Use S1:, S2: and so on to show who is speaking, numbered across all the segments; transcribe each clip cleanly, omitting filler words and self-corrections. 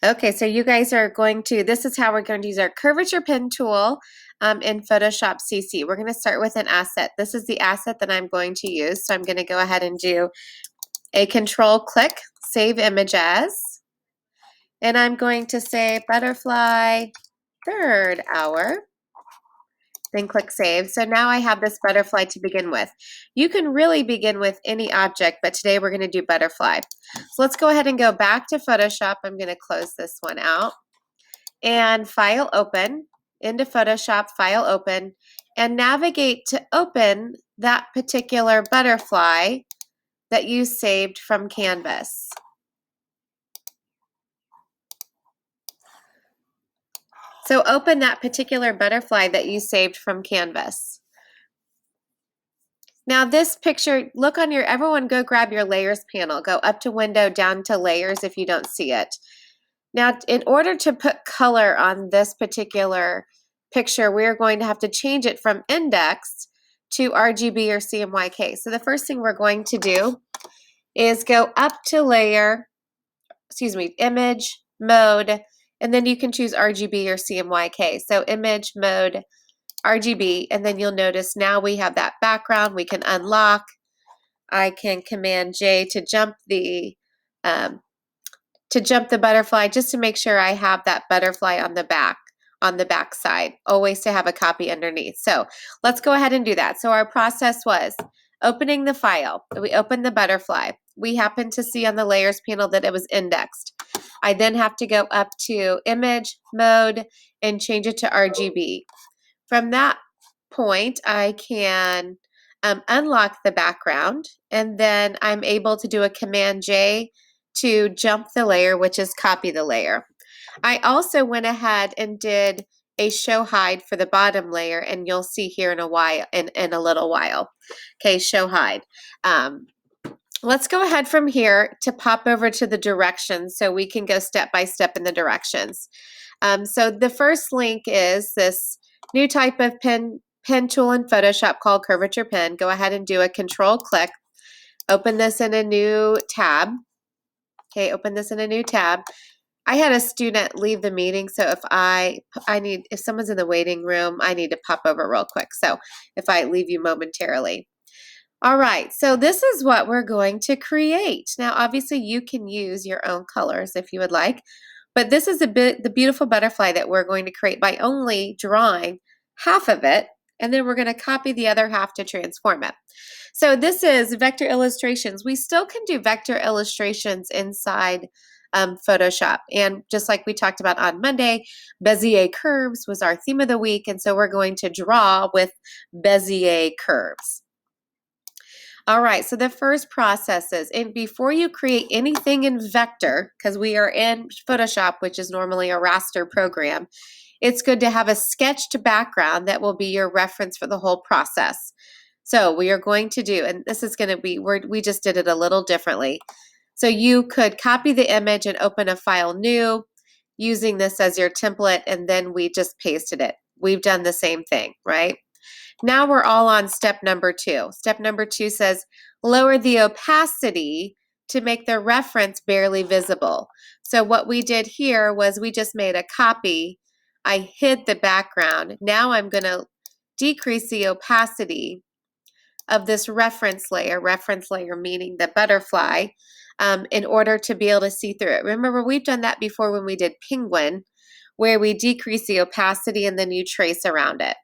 S1: Okay, so you guys are going to, this is how we're going to use our Curvature Pen tool in Photoshop CC. We're going to start with an asset. This is the asset that I'm going to use. So I'm going to go ahead and do a control click, save image as, and I'm going to say butterfly 3rd hour. Then click save. So now I have this butterfly to begin with. You can really begin with any object, but today we're going to do butterfly. So let's go ahead and go back to Photoshop. I'm going to close this one out and file open, into Photoshop, file open, and navigate to open that particular butterfly that you saved from Canvas. So open that particular butterfly that you saved from Canvas. Now this picture, look on your, everyone go grab your layers panel. Go up to window, down to layers if you don't see it. Now in order to put color on this particular picture, we're going to have to change it from index to RGB or CMYK. So the first thing we're going to do is go up to layer, image, mode, and then you can choose RGB or CMYK. So image, mode, RGB, and then you'll notice now we have that background. We can unlock. I can Command J to jump the butterfly, just to make sure I have that butterfly on the back side, always to have a copy underneath. So let's go ahead and do that. So our process was opening the file. We opened the butterfly. We happened to see on the layers panel that it was indexed. I then have to go up to image, mode, and change it to RGB. From that point, I can unlock the background, and then I'm able to do a Command J to jump the layer, which is copy the layer. I also went ahead and did a show hide for the bottom layer, and you'll see here in a while, in a little while. Okay, show hide. Let's go ahead from here to pop over to the directions so we can go step by step in the directions. So the first link is this new type of pen tool in Photoshop called Curvature Pen. Go ahead and do a control click. Open this in a new tab. Okay, open this in a new tab. I had a student leave the meeting, so if someone's in the waiting room, I need to pop over real quick. So if I leave you momentarily. All right, so this is what we're going to create. Now, obviously, you can use your own colors if you would like, but this is the beautiful butterfly that we're going to create by only drawing half of it, and then we're going to copy the other half to transform it. So this is vector illustrations. We still can do vector illustrations inside Photoshop. And just like we talked about on Monday, Bezier curves was our theme of the week, and so we're going to draw with Bezier curves. All right, so the first process is, and before you create anything in vector, because we are in Photoshop, which is normally a raster program, it's good to have a sketched background that will be your reference for the whole process. So we are going to do, and this is going to be, we just did it a little differently. So you could copy the image and open a file new using this as your template, and then we just pasted it. We've done the same thing, right? Now we're all on step number 2. Step number 2 says lower the opacity to make the reference barely visible. So what we did here was we just made a copy. I hid the background. Now I'm going to decrease the opacity of this reference layer meaning the butterfly, in order to be able to see through it. Remember, we've done that before when we did penguin, where we decrease the opacity and then you trace around it.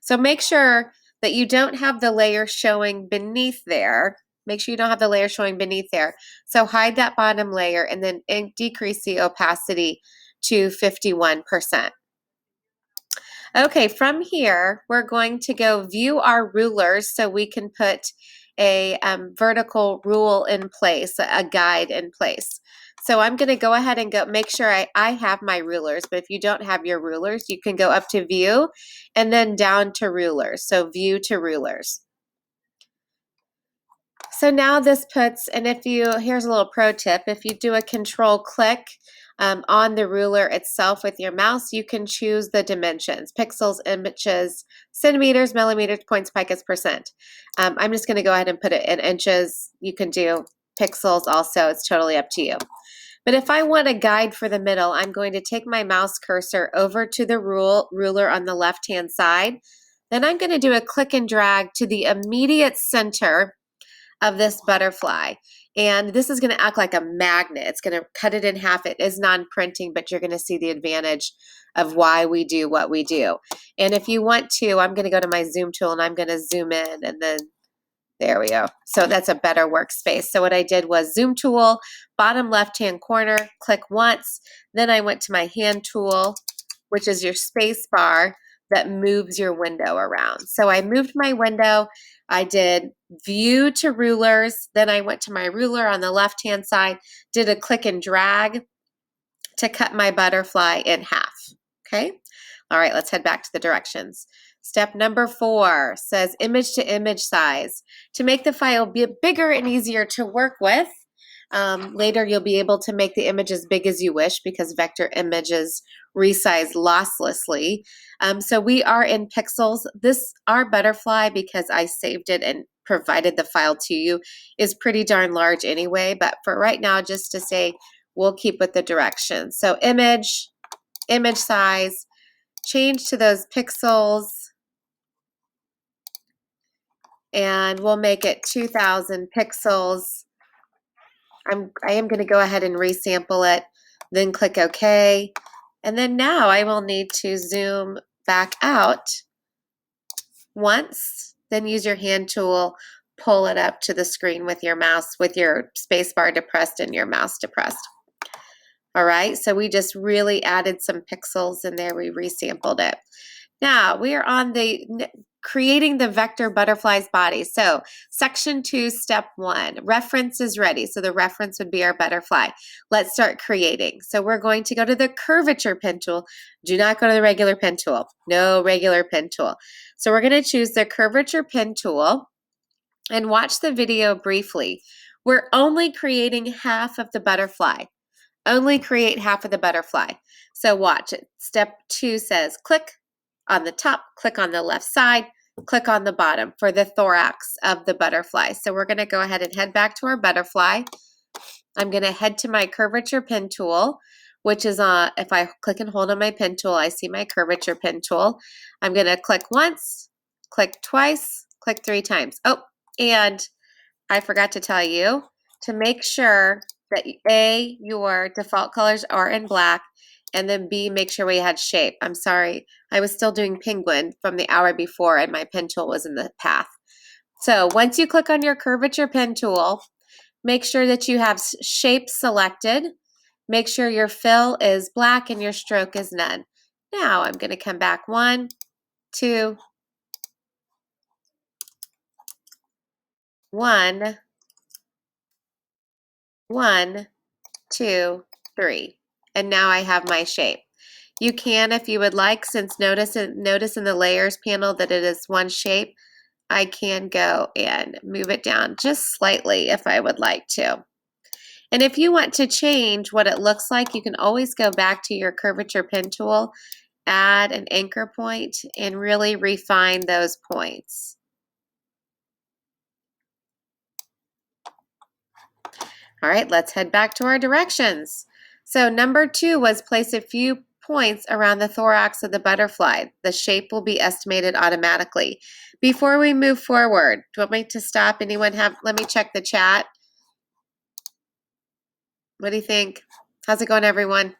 S1: So make sure that you don't have the layer showing beneath there. Make sure you don't have the layer showing beneath there. So hide that bottom layer and then decrease the opacity to 51%. Okay, from here, we're going to go view our rulers so we can put a vertical rule in place, a guide in place. So I'm going to go ahead and make sure I have my rulers, but if you don't have your rulers, you can go up to view and then down to rulers. So view to rulers. So now this puts, and here's a little pro tip, if you do a control click on the ruler itself with your mouse, you can choose the dimensions, pixels, inches, centimeters, millimeters, points, picots, percent. I'm just going to go ahead and put it in inches. You can do pixels also. It's totally up to you. But if I want a guide for the middle, I'm going to take my mouse cursor over to the ruler on the left-hand side. Then I'm going to do a click and drag to the immediate center of this butterfly. And this is going to act like a magnet. It's going to cut it in half. It is non-printing, but you're going to see the advantage of why we do what we do. And if you want to, I'm going to go to my zoom tool and I'm going to zoom in, and then there we go. So that's a better workspace. So what I did was zoom tool, bottom left-hand corner, click once. Then I went to my hand tool, which is your space bar that moves your window around. So I moved my window. I did view to rulers. Then I went to my ruler on the left-hand side, did a click and drag to cut my butterfly in half. Okay. All right, let's head back to the directions. Step number 4 says image to image size. To make the file be bigger and easier to work with, later you'll be able to make the image as big as you wish because vector images resize losslessly. So we are in pixels. Our butterfly, because I saved it and provided the file to you, is pretty darn large anyway. But for right now, just to say, we'll keep with the directions. So image size, change to those pixels, and we'll make it 2000 pixels. I am going to go ahead and resample it, then click OK. And then now I will need to zoom back out once, then use your hand tool, pull it up to the screen with your mouse, with your space bar depressed and your mouse depressed. All right, so we just really added some pixels in there. We resampled it. Now we are on the creating the vector butterfly's body. So section 2, step 1, reference is ready. So the reference would be our butterfly. Let's start creating. So we're going to go to the curvature pen tool. Do not go to the regular pen tool. No regular pen tool. So we're going to choose the curvature pen tool and watch the video briefly. We're only creating half of the butterfly. Only create half of the butterfly. So watch it. Step 2 says click on the top, click on the left side, click on the bottom for the thorax of the butterfly. So we're going to go ahead and head back to our butterfly. I'm going to head to my curvature pen tool, which is if I click and hold on my pen tool, I see my curvature pen tool. I'm going to click once, click twice, click 3 times. Oh, and I forgot to tell you to make sure that A, your default colors are in black, and then B, make sure we had shape. I'm sorry, I was still doing penguin from the hour before and my pen tool was in the path. So once you click on your curvature pen tool, make sure that you have shape selected. Make sure your fill is black and your stroke is none. Now I'm going to come back 1, 2, 1, 1, 2, 3. And now I have my shape. You can, if you would like, since notice in the layers panel that it is one shape, I can go and move it down just slightly if I would like to. And if you want to change what it looks like, you can always go back to your curvature pen tool, add an anchor point, and really refine those points. All right, let's head back to our directions. So number 2 was place a few points around the thorax of the butterfly. The shape will be estimated automatically. Before we move forward, do you want me to stop? Let me check the chat. What do you think? How's it going, everyone?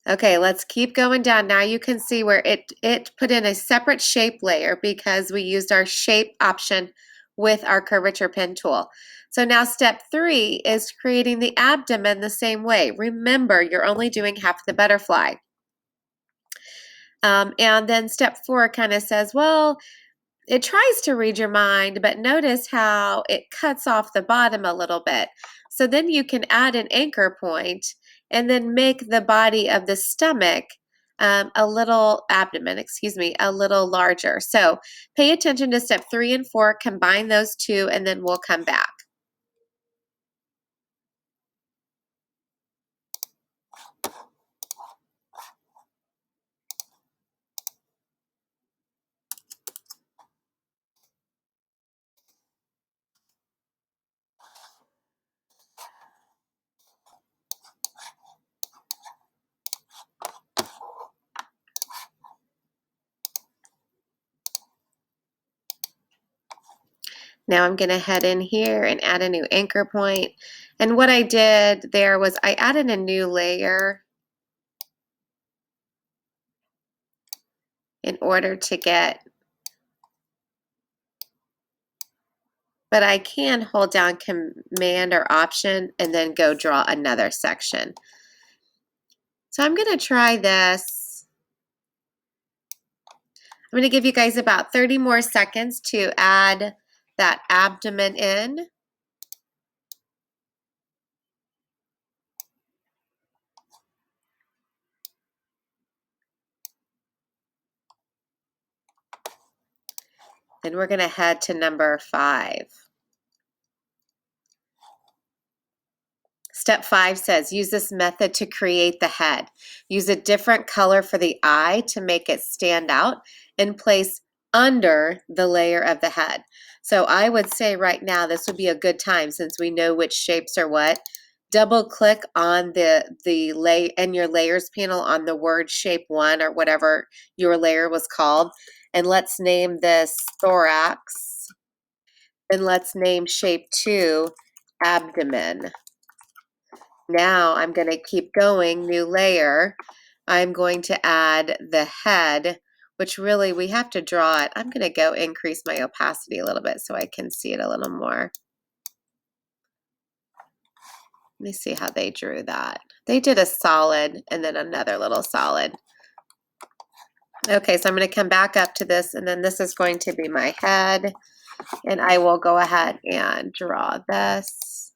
S1: Okay, let's keep going down. Now you can see where it put in a separate shape layer because we used our shape option with our curvature pen tool. So now step 3 is creating the abdomen the same way. Remember, you're only doing half the butterfly. And then step 4 kind of says, well, it tries to read your mind, but notice how it cuts off the bottom a little bit. So then you can add an anchor point and then make the body of the stomach a little larger. So pay attention to step 3 and 4, combine those 2, and then we'll come back. Now I'm going to head in here and add a new anchor point. And what I did there was I added a new layer in order to get, but I can hold down Command or Option and then go draw another section. So I'm going to try this. I'm going to give you guys about 30 more seconds to add that abdomen in. Then we're going to head to number 5. Step 5 says, use this method to create the head. Use a different color for the eye to make it stand out and place under the layer of the head. So I would say right now this would be a good time, since we know which shapes are what. Double click on your layers panel on the word shape 1 or whatever your layer was called. And let's name this thorax. And let's name shape 2 abdomen. Now I'm going to keep going, new layer. I'm going to add the head, which really we have to draw it. I'm going to go increase my opacity a little bit so I can see it a little more. Let me see how they drew that. They did a solid and then another little solid. Okay, so I'm going to come back up to this, and then this is going to be my head, and I will go ahead and draw this.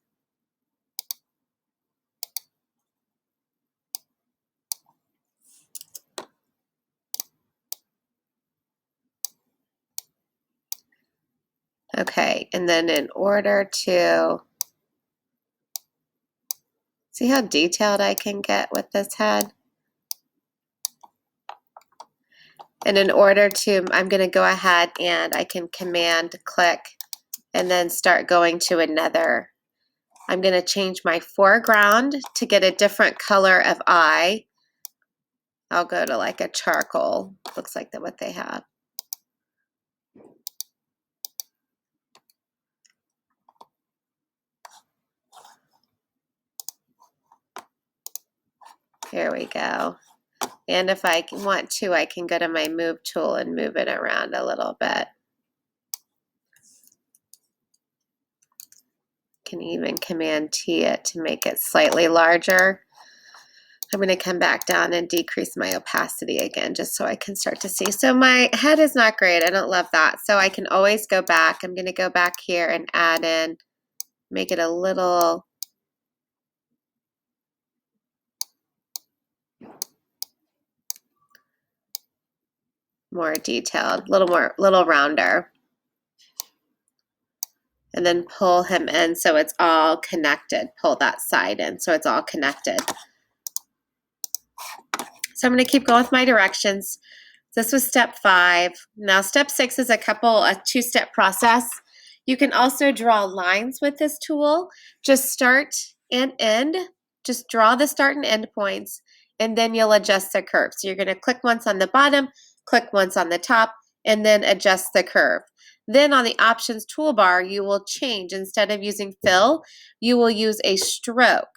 S1: Okay, and then in order to see how detailed I can get with this head. And in order to, I'm going to go ahead and I can Command click and then start going to another. I'm going to change my foreground to get a different color of eye. I'll go to like a charcoal. Looks like what they have. Here we go. And if I want to, I can go to my move tool and move it around a little bit. Can even Command T it to make it slightly larger. I'm going to come back down and decrease my opacity again just so I can start to see. So my head is not great. I don't love that. So I can always go back. I'm going to go back here and add in, make it a little more detailed, little rounder. And then pull him in so it's all connected. Pull that side in so it's all connected. So I'm going to keep going with my directions. This was step 5. Now step 6 is a 2-step process. You can also draw lines with this tool. Just start and end. Just draw the start and end points, and then you'll adjust the curve. So you're going to click once on the bottom, click once on the top, and then adjust the curve. Then on the options toolbar, you will change. Instead of using fill, you will use a stroke.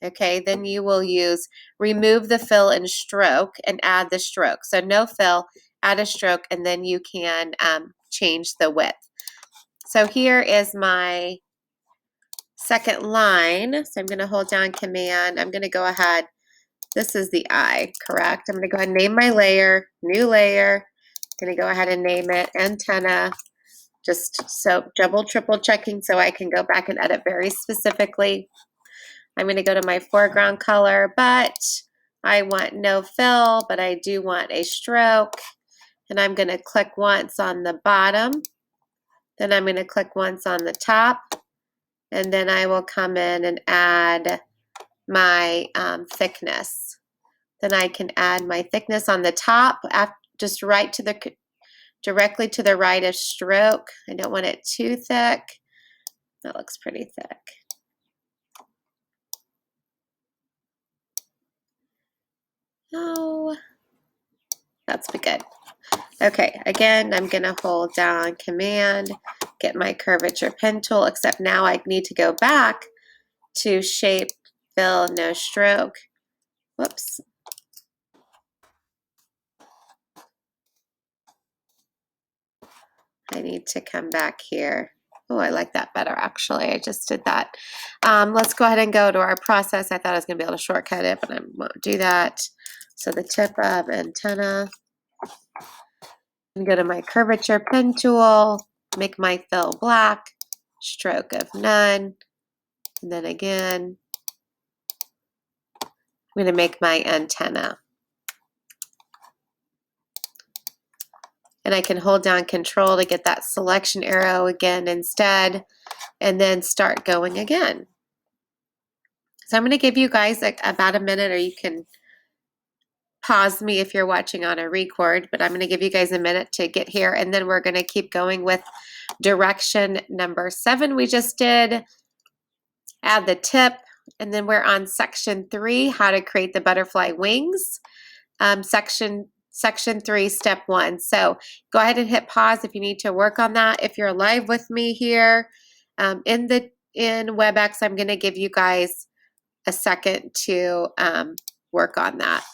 S1: Okay, then you will use remove the fill and stroke and add the stroke. So no fill, add a stroke, and then you can change the width. So here is my second line. So I'm going to hold down Command. I'm going to go ahead. This is the eye, correct? I'm going to go ahead and name my layer, new layer. I'm going to go ahead and name it antenna. Just so double, triple checking so I can go back and edit very specifically. I'm going to go to my foreground color, but I want no fill, but I do want a stroke. And I'm going to click once on the bottom. Then I'm going to click once on the top. And then I will come in and add my thickness. Then I can add my thickness on the top, just directly to the right of stroke. I don't want it too thick. That looks pretty thick. Oh, that's good. Okay, again, I'm going to hold down Command, get my Curvature Pen tool, except now I need to go back to Shape, Fill, No Stroke. Whoops. I need to come back here. Oh, I like that better, actually. I just did that. Let's go ahead and go to our process. I thought I was going to be able to shortcut it, but I won't do that. So the tip of antenna. And go to my Curvature Pen tool, make my fill black, stroke of none, and then again, I'm going to make my antenna. And I can hold down Control to get that selection arrow again instead, and then start going again. So I'm going to give you guys like about a minute, or you can pause me if you're watching on a record, but I'm going to give you guys a minute to get here, and then we're going to keep going with direction number 7 we just did. Add the tip, and then we're on section 3, how to create the butterfly wings. Section 3, step 1. So go ahead and hit pause if you need to work on that. If you're live with me here in WebEx, I'm going to give you guys a second to work on that.